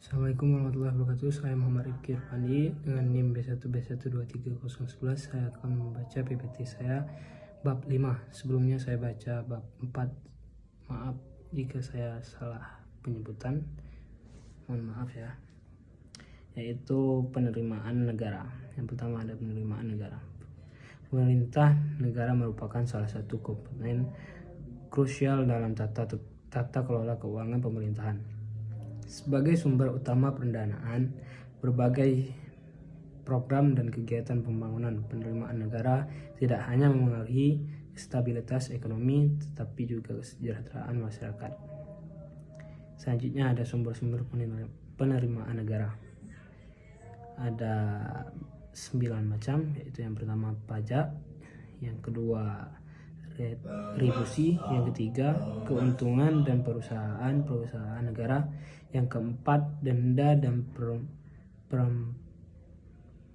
Assalamualaikum warahmatullahi wabarakatuh. Saya Muhammad Rifki Irfandi dengan NIM B1B1230011. Saya akan membaca PPT saya bab 5. Sebelumnya saya baca bab 4. Maaf jika saya salah penyebutan, mohon maaf ya. Yaitu penerimaan negara. Yang pertama ada penerimaan negara. Pemerintah negara merupakan salah satu komponen krusial dalam tata kelola keuangan pemerintahan. Sebagai sumber utama pendanaan berbagai program dan kegiatan pembangunan, penerimaan negara tidak hanya mempengaruhi stabilitas ekonomi tetapi juga kesejahteraan masyarakat. Selanjutnya ada sumber-sumber penerimaan negara. Ada 9 macam, yaitu yang pertama pajak, yang kedua retribusi, yang ketiga keuntungan dan perusahaan negara, yang keempat denda dan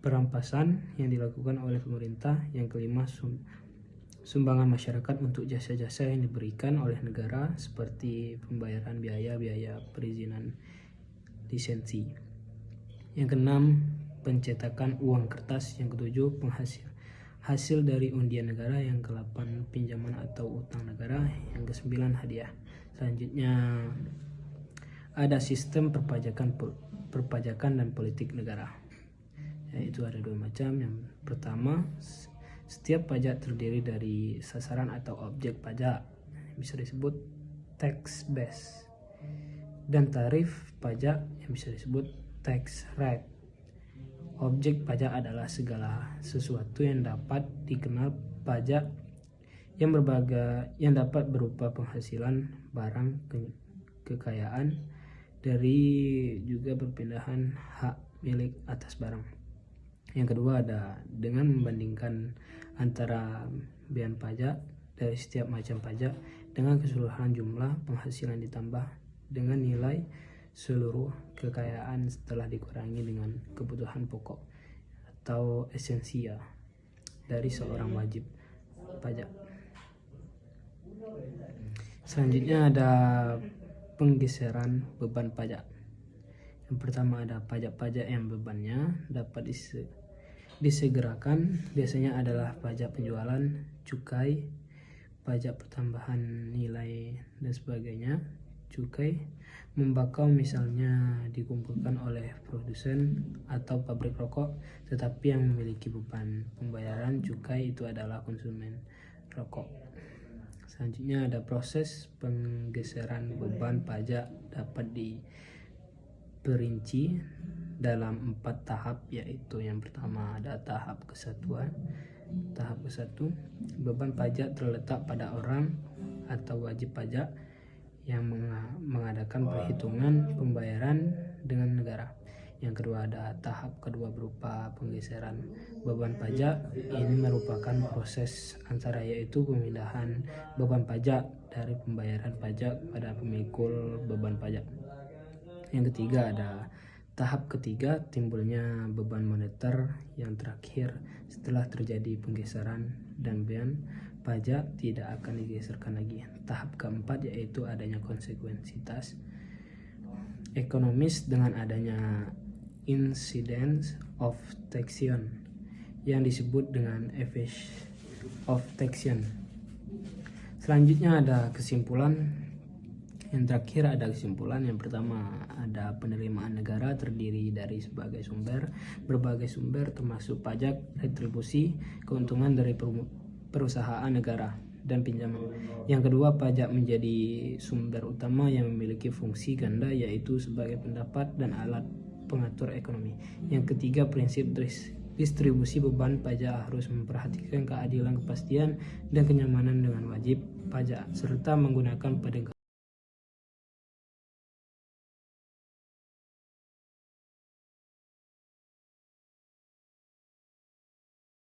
perampasan yang dilakukan oleh pemerintah, yang kelima sumbangan masyarakat untuk jasa-jasa yang diberikan oleh negara seperti pembayaran biaya perizinan lisensi, yang keenam pencetakan uang kertas, yang ketujuh hasil dari undian negara, yang ke-8 pinjaman atau utang negara, yang ke-9 hadiah. Selanjutnya ada sistem perpajakan dan politik negara, yaitu ada 2 macam. Yang pertama, setiap pajak terdiri dari sasaran atau objek pajak, bisa disebut tax base, dan tarif pajak yang bisa disebut tax rate. Objek pajak adalah segala sesuatu yang dapat dikenal pajak yang dapat berupa penghasilan, barang, kekayaan, dari juga perpindahan hak milik atas barang. Yang kedua ada dengan membandingkan antara beban pajak dari setiap macam pajak dengan keseluruhan jumlah penghasilan ditambah dengan nilai seluruh kekayaan setelah dikurangi dengan kebutuhan pokok atau esensial dari seorang wajib pajak. Selanjutnya ada penggeseran beban pajak. Yang pertama ada pajak-pajak yang bebannya dapat disegerakan, biasanya adalah pajak penjualan, cukai, pajak pertambahan nilai dan sebagainya. Cukai membakau misalnya dikumpulkan oleh produsen atau pabrik rokok, tetapi yang memiliki beban pembayaran cukai itu adalah konsumen rokok. Selanjutnya ada proses penggeseran beban pajak dapat diperinci dalam 4 tahap, yaitu yang pertama ada tahap kesatuan. Tahap ke-1, beban pajak terletak pada orang atau wajib pajak yang mengadakan perhitungan pembayaran dengan negara. Yang kedua ada tahap kedua berupa penggeseran beban pajak. Ini merupakan proses antara, yaitu pemindahan beban pajak dari pembayaran pajak pada pemikul beban pajak. Yang ketiga ada tahap ketiga, timbulnya beban moneter. Yang terakhir setelah terjadi penggeseran dan beban pajak tidak akan digeserkan lagi. Tahap keempat yaitu adanya konsekuensitas ekonomis dengan adanya incidence of taxation yang disebut dengan effect of taxation. Selanjutnya ada kesimpulan. Yang terakhir ada kesimpulan. Yang pertama ada penerimaan negara terdiri dari berbagai sumber termasuk pajak, retribusi, keuntungan dari perusahaan negara, dan pinjaman. Yang kedua, pajak menjadi sumber utama yang memiliki fungsi ganda, yaitu sebagai pendapat dan alat pengatur ekonomi. Yang ketiga, prinsip distribusi beban pajak harus memperhatikan keadilan, kepastian, dan kenyamanan dengan wajib pajak, serta menggunakan